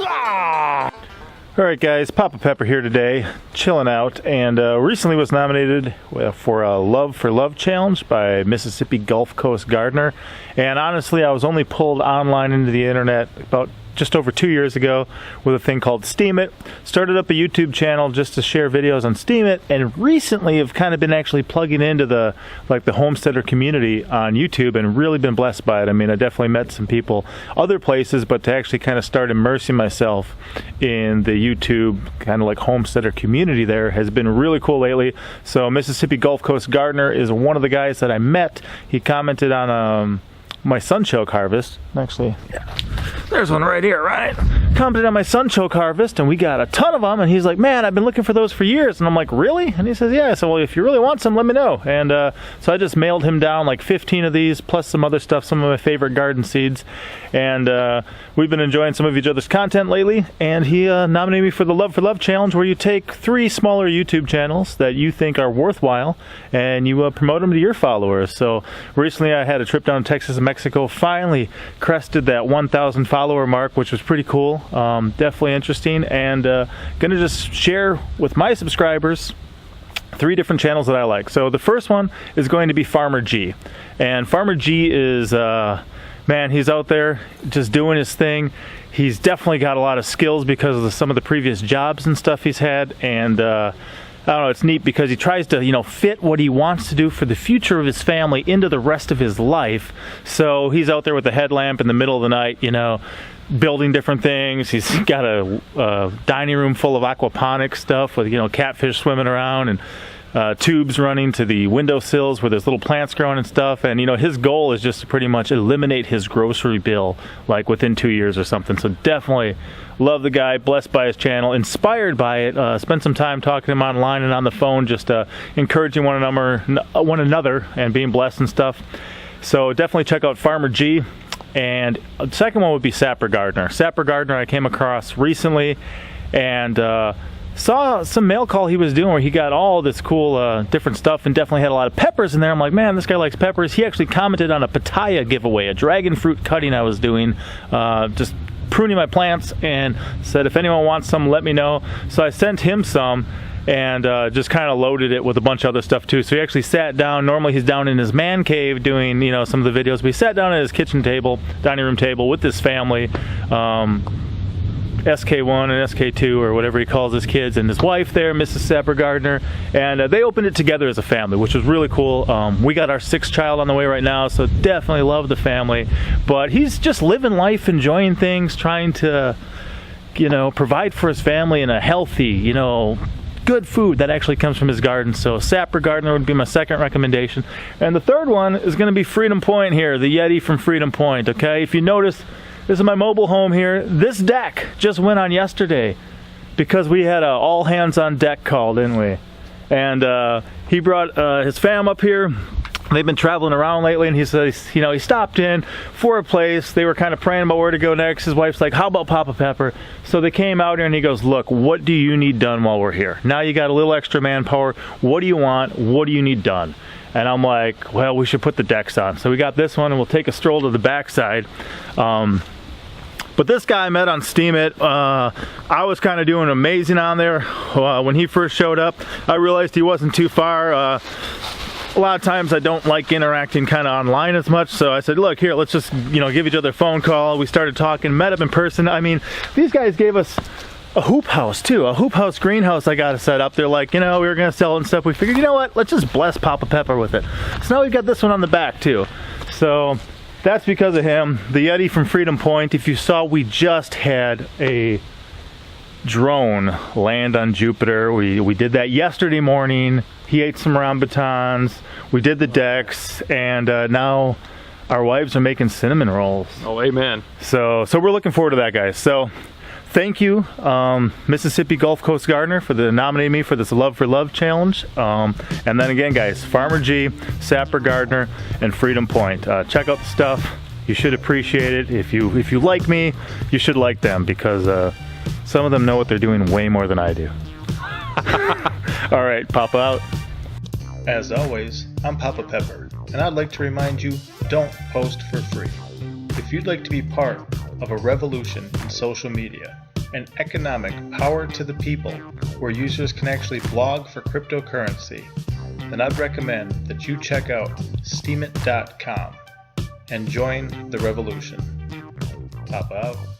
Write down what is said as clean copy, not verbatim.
Alright guys, Papa Pepper here today, chilling out, and recently was nominated for a Love for Love challenge by Mississippi Gulf Coast Gardener. And honestly, I was only pulled online into the internet about just over 2 years ago with a thing called Steam It. Started up a YouTube channel just to share videos on Steam It, and recently have kind of been actually plugging into the homesteader community on YouTube and really been blessed by it. I mean, I definitely met some people other places, but to actually kind of start immersing myself in the YouTube kind of like homesteader community there has been really cool lately. So Mississippi Gulf Coast Gardener is one of the guys that I met. He commented on my sunchoke harvest. Actually, yeah, there's one right here, right? Commented on my sunchoke harvest, and we got a ton of them, and he's like, man, I've been looking for those for years. And I'm like, really? And he says, yeah. So, well, if you really want some, let me know. And so I just mailed him down like 15 of these, plus some other stuff, some of my favorite garden seeds. And we've been enjoying some of each other's content lately, and he nominated me for the Love for Love challenge, where you take 3 smaller YouTube channels that you think are worthwhile, and you promote them to your followers. So recently I had a trip down to Texas and Mexico, finally crested that 1,000 follower mark, which was pretty cool. Definitely interesting, and gonna just share with my subscribers 3 different channels that I like. So the first one is going to be Farmer G, and Farmer G is man, he's out there just doing his thing. He's definitely got a lot of skills because of some of the previous jobs and stuff he's had, and I don't know, it's neat because he tries to, you know, fit what he wants to do for the future of his family into the rest of his life. So he's out there with the headlamp in the middle of the night, you know, building different things. He's got a dining room full of aquaponics stuff with, you know, catfish swimming around, and tubes running to the windowsills where there's little plants growing and stuff. And you know, his goal is just to pretty much eliminate his grocery bill like within 2 years or something. So definitely love the guy, blessed by his channel, inspired by it. Spent some time talking to him online and on the phone, just encouraging one another and being blessed and stuff. So definitely check out Farmer G. And the second one would be Sapper Gardener. Sapper Gardener I came across recently, and saw some mail call he was doing where he got all this cool different stuff, and definitely had a lot of peppers in there. I'm like, man, this guy likes peppers. He actually commented on a pitaya giveaway, a dragon fruit cutting I was doing, just pruning my plants, and said if anyone wants some, let me know. So I sent him some, and just kind of loaded it with a bunch of other stuff too. So he actually sat down. Normally he's down in his man cave doing, you know, some of the videos, but he sat down at his kitchen table, dining room table, with his family, SK1 and SK2 or whatever he calls his kids, and his wife there, Mrs. Sapper Gardener, and they opened it together as a family, which was really cool. We got our 6th child on the way right now, so definitely love the family. But he's just living life, enjoying things, trying to, you know, provide for his family in a healthy, you know, good food that actually comes from his garden. So Sapper Gardener would be my second recommendation. And the third one is going to be Freedom Point here, the Yeti from Freedom Point. Okay, if you notice, this is my mobile home here. This deck just went on yesterday because we had a all hands on deck call, didn't we? And he brought his fam up here. They've been traveling around lately, and he said, you know, he stopped in for a place. They were kind of praying about where to go next. His wife's like, how about Papa Pepper? So they came out here, and he goes, look, what do you need done while we're here? Now you got a little extra manpower. What do you want? What do you need done? And I'm like, well, we should put the decks on. So we got this one, and we'll take a stroll to the backside. But this guy I met on Steam It. I was kind of doing amazing on there. When he first showed up, I realized he wasn't too far. A lot of times I don't like interacting kind of online as much, so I said, look, here, let's just, you know, give each other a phone call. We started talking, met up in person. I mean, these guys gave us a hoop house too, a hoop house greenhouse I got to set up. They're like, you know, we were going to sell it and stuff. We figured, you know what, let's just bless Papa Pepper with it. So now we've got this one on the back too. So that's because of him. The Yeti from Freedom Point. If you saw, we just had a drone land on Jupiter. We did that yesterday morning. He ate some rambutans. We did the decks, and now our wives are making cinnamon rolls. Oh, amen. So we're looking forward to that, guys. So thank you, Mississippi Gulf Coast Gardener, for nominating me for this Love for Love challenge. And then again, guys, Farmer G, Sapper Gardener, and Freedom Point. Check out the stuff. You should appreciate it. If you like me, you should like them, because some of them know what they're doing way more than I do. All right, Papa out. As always, I'm Papa Pepper, and I'd like to remind you, don't post for free. If you'd like to be part of a revolution in social media, an economic power to the people where users can actually blog for cryptocurrency, then I'd recommend that you check out steemit.com and join the revolution. Papa out.